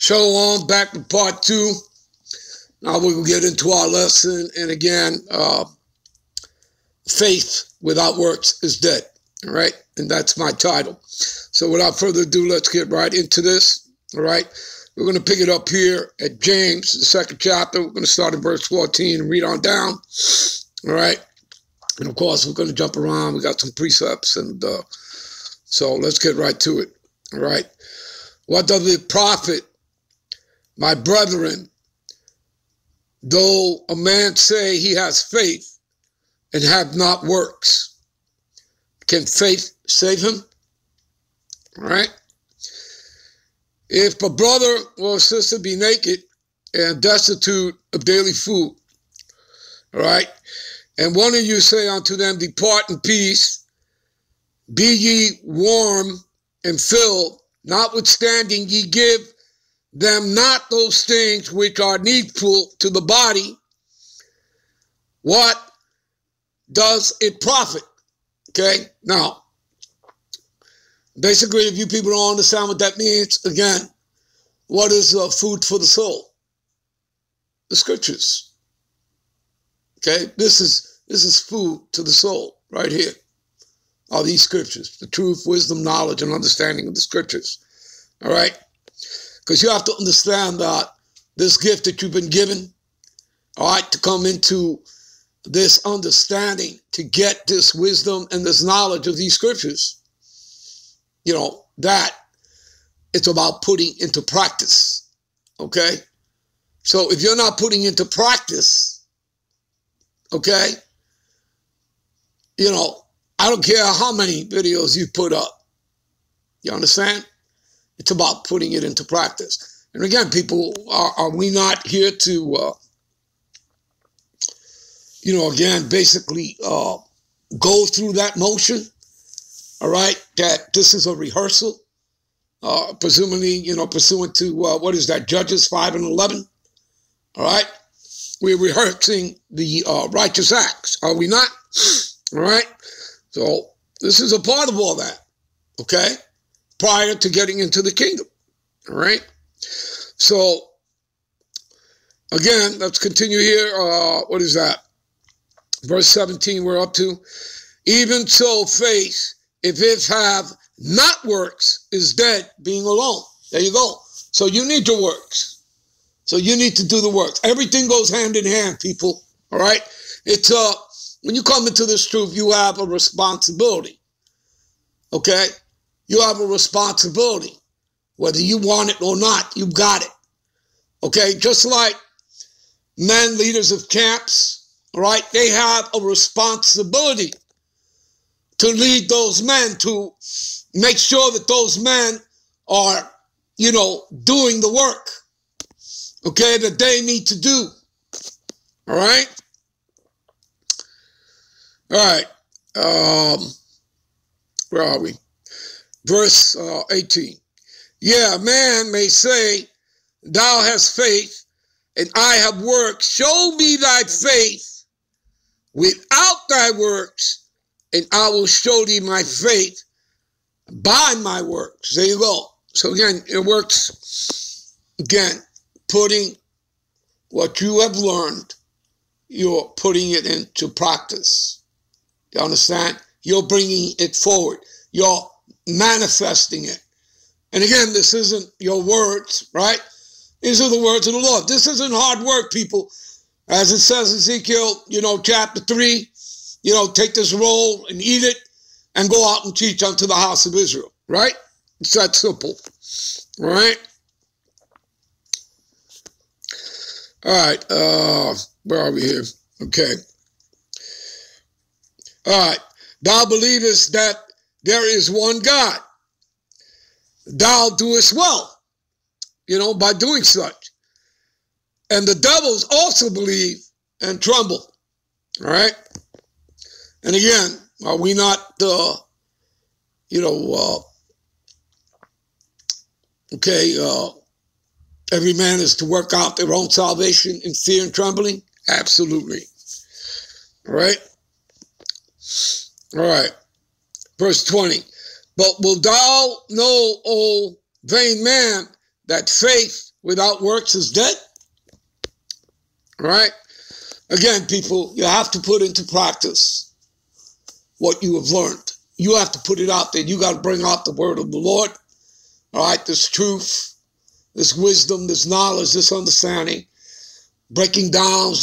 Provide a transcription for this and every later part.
Shalom, back with part 2. Now we will get into our lesson. And again, faith without works is dead. All right. And that's my title. So without further ado, let's get right into this. All right. We're going to pick it up here at James, the 2nd chapter. We're going to start at verse 14 and read on down. All right. And of course, we're going to jump around. We got some precepts. And so let's get right to it. All right. What does it profit, my brethren, though a man say he has faith and have not works? Can faith save him? All right. If a brother or a sister be naked and destitute of daily food, all right, and one of you say unto them, depart in peace, be ye warm and filled, notwithstanding ye give them not those things which are needful to the body, what does it profit? Okay, now, basically, if you people don't understand what that means, again, what is food for the soul? The scriptures. Okay, this is food to the soul right here. All these scriptures, the truth, wisdom, knowledge, and understanding of the scriptures. All right? Because you have to understand that this gift that you've been given, all right, to come into this understanding, to get this wisdom and this knowledge of these scriptures, you know, that it's about putting into practice. Okay? So if you're not putting into practice, okay, you know, I don't care how many videos you put up. You understand? It's about putting it into practice. And again, people, are we not here to, you know, again, basically go through that motion? All right, that this is a rehearsal, presumably, you know, pursuant to, what is that, Judges 5 and 11? All right, we're rehearsing the righteous acts, are we not? All right, so this is a part of all that, okay, prior to getting into the kingdom, all right? So, again, let's continue here. What is that? Verse 17 we're up to. Even so, faith, if it have not works, is dead, being alone. There you go. So you need your works. So you need to do the works. Everything goes hand in hand, people. All right? It's when you come into this truth, you have a responsibility. Okay? You have a responsibility. Whether you want it or not, you got it. Okay? Just like men, leaders of camps, all right? They have a responsibility to lead those men, to make sure that those men are, you know, doing the work, okay, that they need to do. All right? All right. Where are we? Verse 18. Yeah, a man may say, thou hast faith, and I have works. Show me thy faith without thy works, and I will show thee my faith by my works. There you go. So again, it works, again, putting what you have learned, you're putting it into practice. You understand? You're bringing it forward. You're manifesting it. And again, this isn't your words, right? These are the words of the Lord. This isn't hard work, people. As it says in Ezekiel, you know, chapter 3, you know, take this roll and eat it and go out and teach unto the house of Israel, right? It's that simple, all right? All right, where are we here? Okay. All right. Thou believest that there is one God. Thou doest well, you know, by doing such. And the devils also believe and tremble, all right? And again, are we not, you know, okay, every man is to work out their own salvation in fear and trembling? Absolutely. All right? All right. Verse 20. But wilt thou know, O vain man, that faith without works is dead. All right? Again, people, you have to put into practice what you have learned. You have to put it out there. You got to bring out the word of the Lord. All right? This truth, this wisdom, this knowledge, this understanding, breaking down,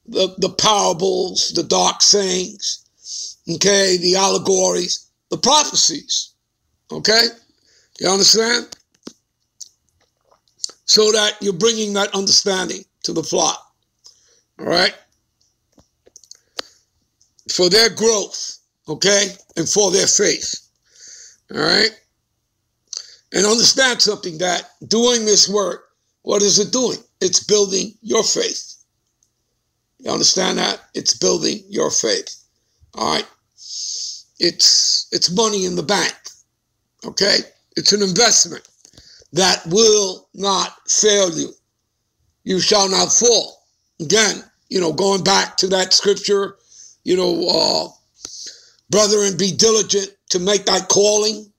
the parables, the dark sayings, okay, the allegories, the prophecies, okay? You understand? So that you're bringing that understanding to the flock, all right? For their growth, okay, and for their faith, all right? And understand something, that doing this work, what is it doing? It's building your faith. You understand that? It's building your faith. All right? It's money in the bank. Okay? It's an investment that will not fail you. You shall not fall. Again, going back to that scripture, brethren, be diligent to make thy calling,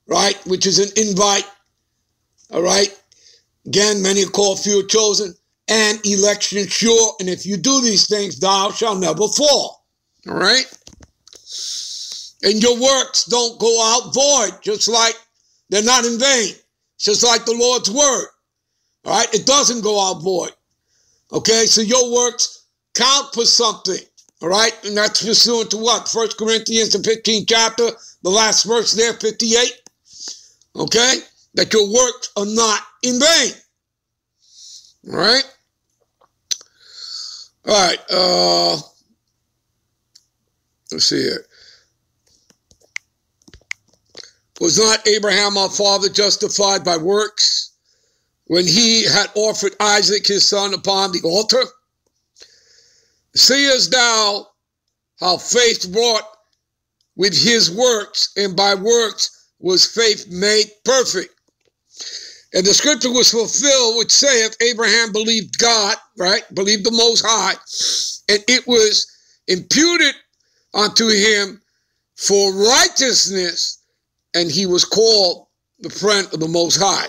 right? Which is an invite. All right? Again, many are called, few are chosen, and election sure. And if you do these things, thou shalt never fall. All right? And your works don't go out void, just like they're not in vain. Just like the Lord's word. All right? It doesn't go out void. Okay? So your works count for something. All right? And that's pursuant to what? 1 Corinthians, the 15th chapter, the last verse there, 58. Okay? That your works are not in vain. All right? All right. Let's see here. Was not Abraham our father justified by works when he had offered Isaac his son upon the altar? Seest thou how faith wrought with his works, and by works was faith made perfect? And the scripture was fulfilled, which saith, Abraham believed God, right? Believed the Most High, and it was imputed unto him for righteousness, and he was called the friend of the Most High.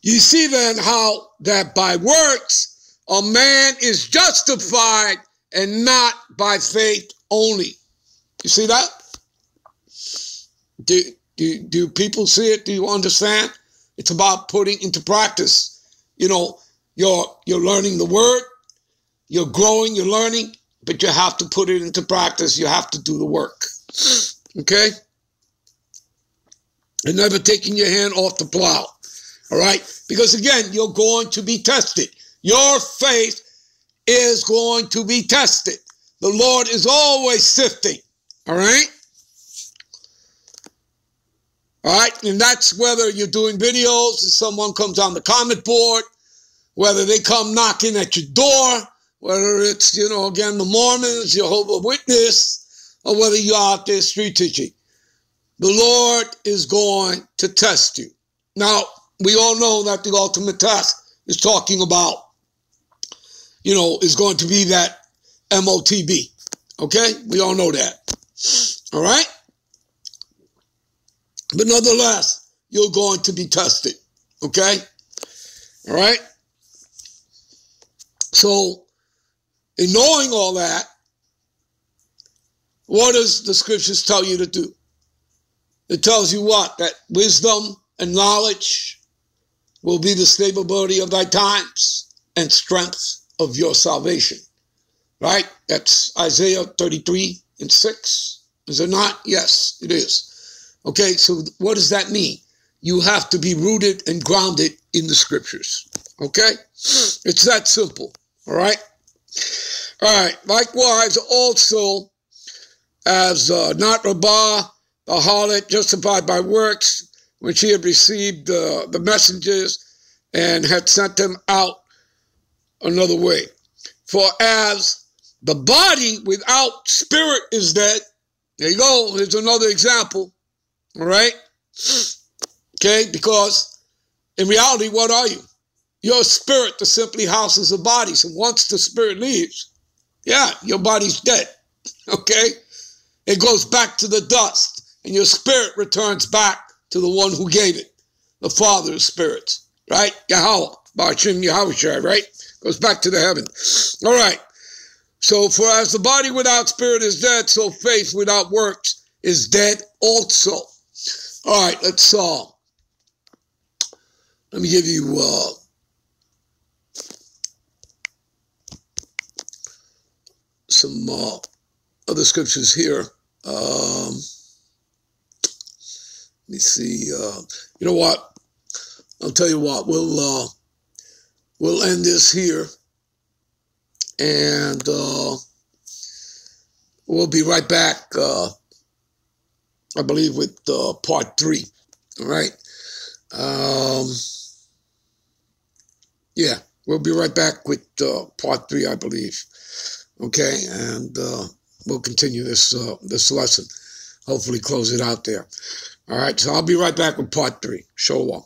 You see then how that by works a man is justified, and not by faith only. You see that? Do people see it? Do you understand? It's about putting into practice. You're learning the word, you're growing, you're learning, but you have to put it into practice. You have to do the work. Okay? And never taking your hand off the plow. All right? Because again, you're going to be tested. Your faith is going to be tested. The Lord is always sifting. All right? All right? And that's whether you're doing videos and someone comes on the comment board, whether they come knocking at your door, whether it's, again, the Mormons, Jehovah's Witness, or whether you're out there street teaching. The Lord is going to test you. Now, we all know that the ultimate test is talking about, is going to be that MOTB. Okay? We all know that. All right? But nonetheless, you're going to be tested. Okay? All right? So, in knowing all that, what does the scriptures tell you to do? It tells you what? That wisdom and knowledge will be the stability of thy times and strength of your salvation. Right? That's Isaiah 33:6. Is it not? Yes, it is. Okay, so what does that mean? You have to be rooted and grounded in the scriptures. Okay? It's that simple. All right? All right. Likewise, also, as not Rabbah, the harlot, justified by works, when she had received the messengers and had sent them out another way. For as the body without spirit is dead, there you go, here's another example, all right? Okay, because in reality, what are you? You're a spirit that simply houses a body. So once the spirit leaves, yeah, your body's dead, okay? It goes back to the dust, and your spirit returns back to the one who gave it, the Father of spirits. right? Yahweh, Ba'ashim Yahushua, right? Goes back to the heaven. All right. So, for as the body without spirit is dead, so faith without works is dead also. All right, let me give you some other scriptures here. Let me see. You know what? I'll tell you what. We'll end this here, and we'll be right back. I believe with part 3. All right. Yeah, we'll be right back with part 3, I believe. Okay, and we'll continue this lesson. Hopefully close it out there. All right, so I'll be right back with part 3. Shalom.